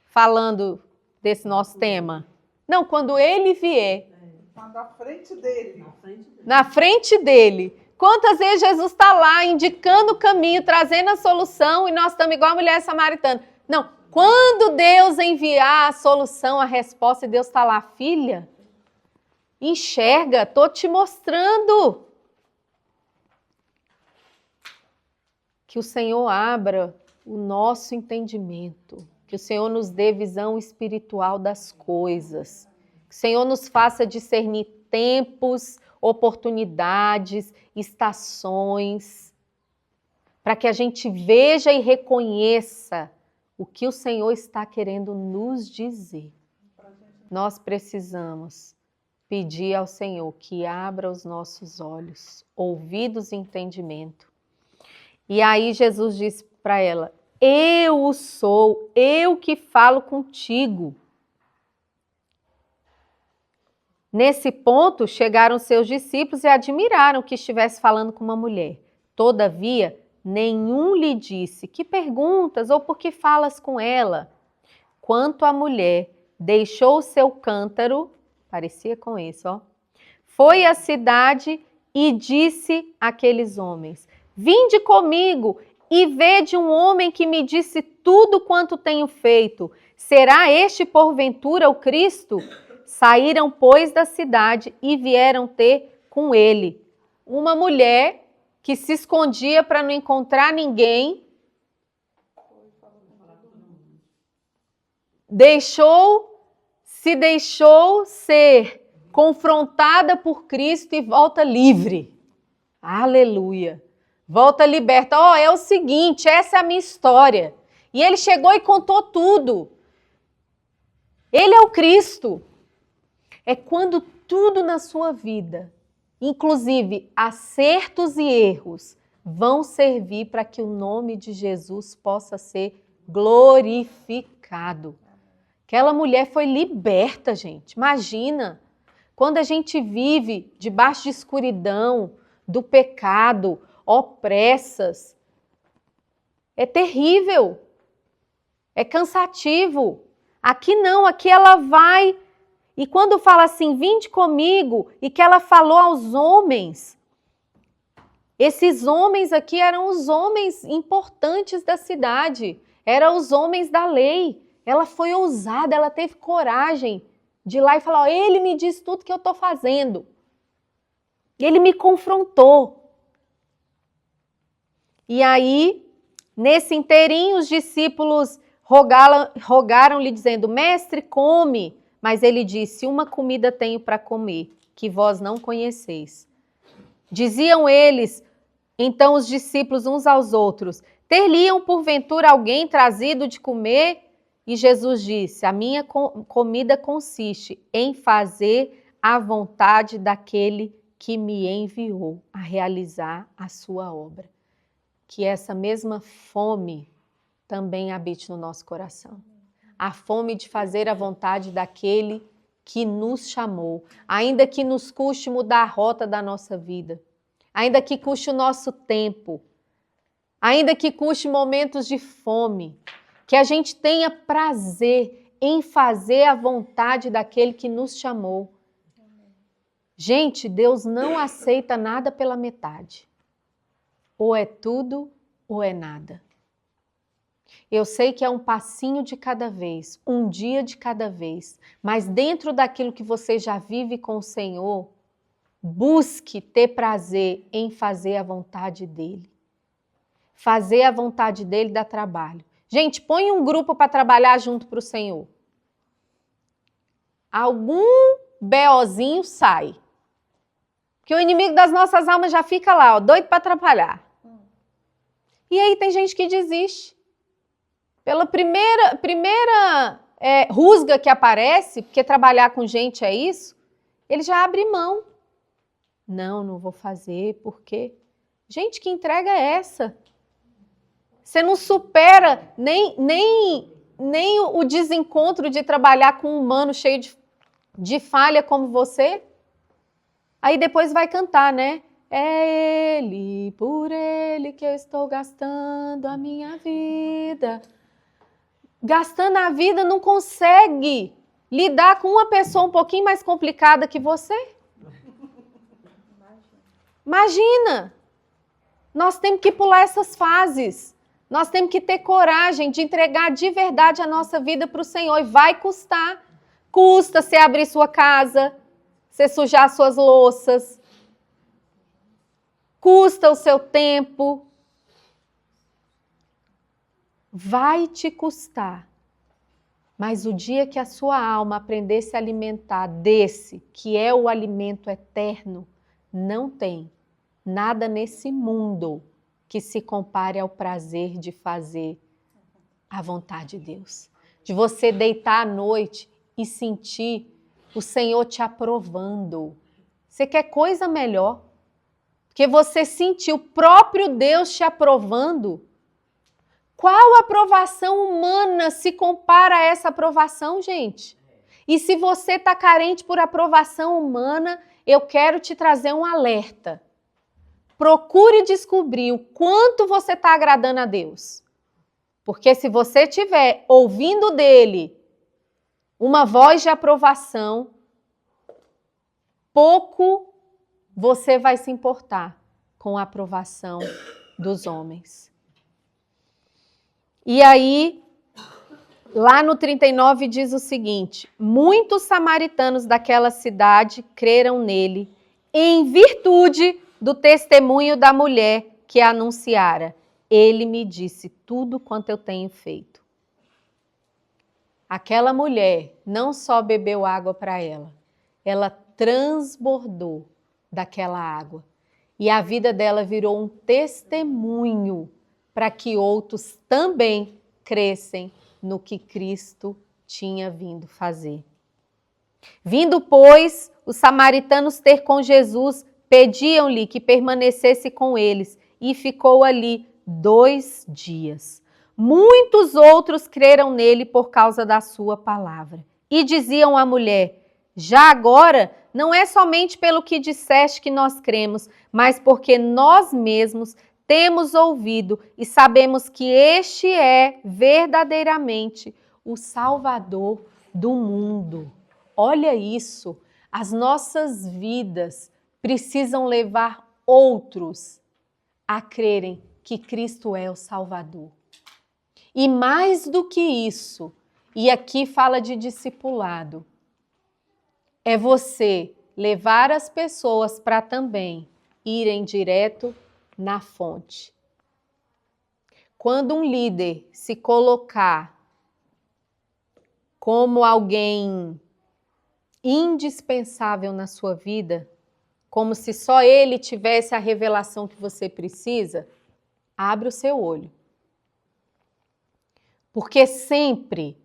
falando desse nosso tema. Não, quando ele vier. Está na frente dele. Na frente dele. Quantas vezes Jesus está lá, indicando o caminho, trazendo a solução, e nós estamos igual a mulher samaritana. Não, quando Deus enviar a solução, a resposta, e Deus está lá, filha, enxerga, estou te mostrando. Que o Senhor abra o nosso entendimento, que o Senhor nos dê visão espiritual das coisas, que o Senhor nos faça discernir tempos, oportunidades, estações, para que a gente veja e reconheça o que o Senhor está querendo nos dizer. Nós precisamos pedir ao Senhor que abra os nossos olhos, ouvidos e entendimento. E aí Jesus disse para ela, eu sou, eu que falo contigo. Nesse ponto, chegaram seus discípulos e admiraram que estivesse falando com uma mulher. Todavia, nenhum lhe disse, que perguntas ou por que falas com ela? Quanto à mulher, deixou o seu cântaro, parecia com isso, ó, foi à cidade e disse àqueles homens: vinde comigo e vede um homem que me disse tudo quanto tenho feito. Será este porventura o Cristo? Saíram, pois, da cidade e vieram ter com ele uma mulher que se escondia para não encontrar ninguém. Se deixou ser confrontada por Cristo e volta livre. Aleluia. Volta liberta. Ó, é o seguinte, essa é a minha história. E ele chegou e contou tudo. Ele é o Cristo. É quando tudo na sua vida, inclusive acertos e erros, vão servir para que o nome de Jesus possa ser glorificado. Aquela mulher foi liberta, gente. Imagina, quando a gente vive debaixo de escuridão, do pecado, opressas, é terrível, é cansativo. Aqui não, aqui ela vai, e quando fala assim, vinde comigo, e que ela falou aos homens, esses homens aqui eram os homens importantes da cidade, eram os homens da lei. Ela foi ousada, ela teve coragem de ir lá e falar, ó, ele me disse tudo que eu estou fazendo. Ele me confrontou. E aí, nesse inteirinho, os discípulos rogaram-lhe dizendo, mestre, come. Mas ele disse, uma comida tenho para comer, que vós não conheceis. Diziam eles, então os discípulos uns aos outros, ter-lhe-ão porventura alguém trazido de comer? E Jesus disse, a minha comida consiste em fazer a vontade daquele que me enviou a realizar a sua obra. Que essa mesma fome também habite no nosso coração. A fome de fazer a vontade daquele que nos chamou, ainda que nos custe mudar a rota da nossa vida, ainda que custe o nosso tempo, ainda que custe momentos de fome, que a gente tenha prazer em fazer a vontade daquele que nos chamou. Gente, Deus não aceita nada pela metade. Ou é tudo, ou é nada. Eu sei que é um passinho de cada vez, um dia de cada vez, mas dentro daquilo que você já vive com o Senhor, busque ter prazer em fazer a vontade dEle. Fazer a vontade dEle dá trabalho. Gente, põe um grupo para trabalhar junto para o Senhor. Algum BOzinho sai. Porque o inimigo das nossas almas já fica lá, ó, doido para atrapalhar. E aí tem gente que desiste. Pela primeira rusga que aparece, porque trabalhar com gente é isso, ele já abre mão. Não vou fazer, porque... Gente, que entrega é essa? Você não supera nem o desencontro de trabalhar com um humano cheio de falha como você. Aí depois vai cantar, né? É Ele, por Ele que eu estou gastando a minha vida. Gastando a vida não consegue lidar com uma pessoa um pouquinho mais complicada que você. Imagina! Nós temos que pular essas fases. Nós temos que ter coragem de entregar de verdade a nossa vida para o Senhor. E vai custar. Custa você abrir sua casa, você sujar suas louças. Custa o seu tempo. Vai te custar. Mas o dia que a sua alma aprender a se alimentar desse, que é o alimento eterno, não tem nada nesse mundo que se compare ao prazer de fazer a vontade de Deus. De você deitar à noite e sentir o Senhor te aprovando. Você quer coisa melhor? Porque você sentir o próprio Deus te aprovando. Qual aprovação humana se compara a essa aprovação, gente? E se você está carente por aprovação humana, eu quero te trazer um alerta. Procure descobrir o quanto você está agradando a Deus. Porque se você estiver ouvindo dele uma voz de aprovação, pouco você vai se importar com a aprovação dos homens. E aí, lá no 39 diz o seguinte: muitos samaritanos daquela cidade creram nele, em virtude do testemunho da mulher que anunciara. Ele me disse tudo quanto eu tenho feito. Aquela mulher não só bebeu água para ela transbordou daquela água. E a vida dela virou um testemunho para que outros também crescem no que Cristo tinha vindo fazer. Vindo, pois, os samaritanos ter com Jesus, pediam-lhe que permanecesse com eles, e ficou ali 2 dias. Muitos outros creram nele por causa da sua palavra. E diziam à mulher: já agora, não é somente pelo que disseste que nós cremos, mas porque nós mesmos temos ouvido e sabemos que este é verdadeiramente o Salvador do mundo. Olha isso, as nossas vidas precisam levar outros a crerem que Cristo é o Salvador. E mais do que isso, e aqui fala de discipulado, é você levar as pessoas para também irem direto na fonte. Quando um líder se colocar como alguém indispensável na sua vida, como se só ele tivesse a revelação que você precisa, abre o seu olho. Porque sempre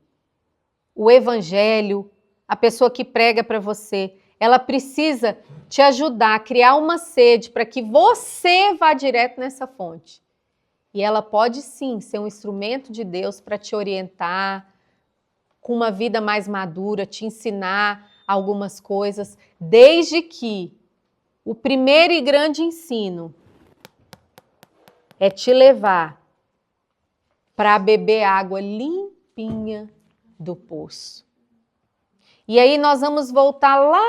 o evangelho, a pessoa que prega para você, ela precisa te ajudar a criar uma sede para que você vá direto nessa fonte. E ela pode sim ser um instrumento de Deus para te orientar com uma vida mais madura, te ensinar algumas coisas, desde que o primeiro e grande ensino é te levar para beber água limpinha do poço. E aí nós vamos voltar lá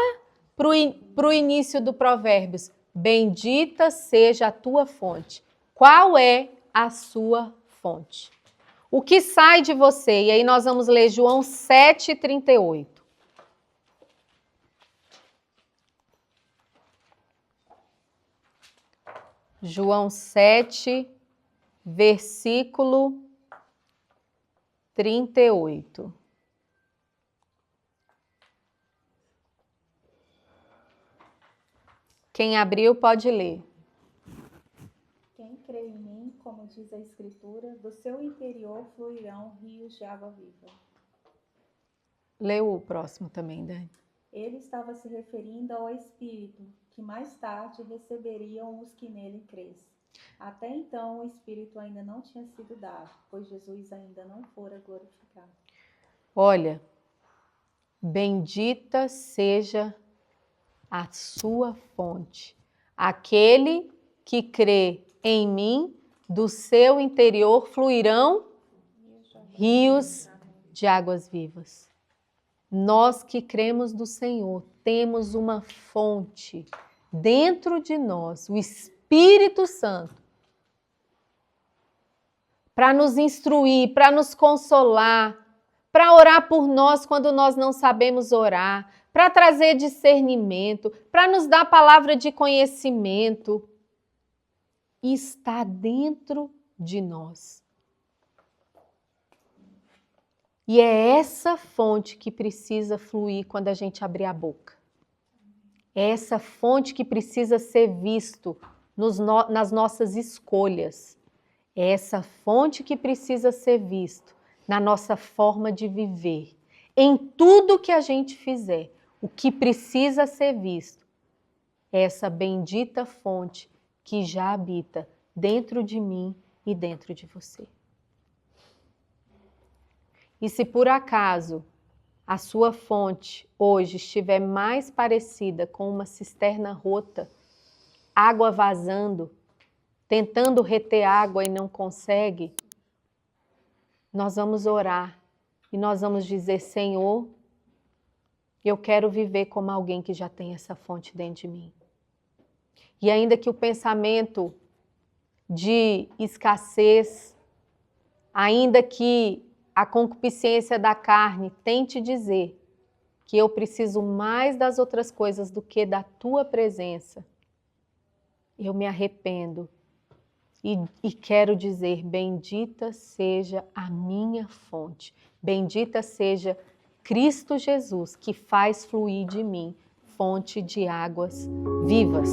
para o início do Provérbios. Bendita seja a tua fonte. Qual é a sua fonte? O que sai de você? E aí nós vamos ler João 7,38. João 7, versículo 38. Quem abriu pode ler. Quem crê em mim, como diz a Escritura, do seu interior fluirão rios de água viva. Lê o próximo também, Dani. Ele estava se referindo ao Espírito, que mais tarde receberiam os que nele crescem. Até então, o Espírito ainda não tinha sido dado, pois Jesus ainda não fora glorificado. Olha, bendita seja a sua fonte. Aquele que crê em mim, do seu interior fluirão rios de águas vivas. Nós que cremos do Senhor, temos uma fonte dentro de nós, o Espírito Santo, para nos instruir, para nos consolar, para orar por nós quando nós não sabemos orar, para trazer discernimento, para nos dar palavra de conhecimento. Está dentro de nós. E é essa fonte que precisa fluir quando a gente abrir a boca. É essa fonte que precisa ser visto nas nossas escolhas. É essa fonte que precisa ser visto na nossa forma de viver. Em tudo que a gente fizer, o que precisa ser visto é essa bendita fonte que já habita dentro de mim e dentro de você. E se por acaso a sua fonte hoje estiver mais parecida com uma cisterna rota, água vazando, tentando reter água e não consegue, nós vamos orar e nós vamos dizer: Senhor, Eu quero viver como alguém que já tem essa fonte dentro de mim. E ainda que o pensamento de escassez, ainda que a concupiscência da carne tente dizer que eu preciso mais das outras coisas do que da tua presença, eu me arrependo e quero dizer: bendita seja a minha fonte, bendita seja Cristo Jesus, que faz fluir de mim fonte de águas vivas.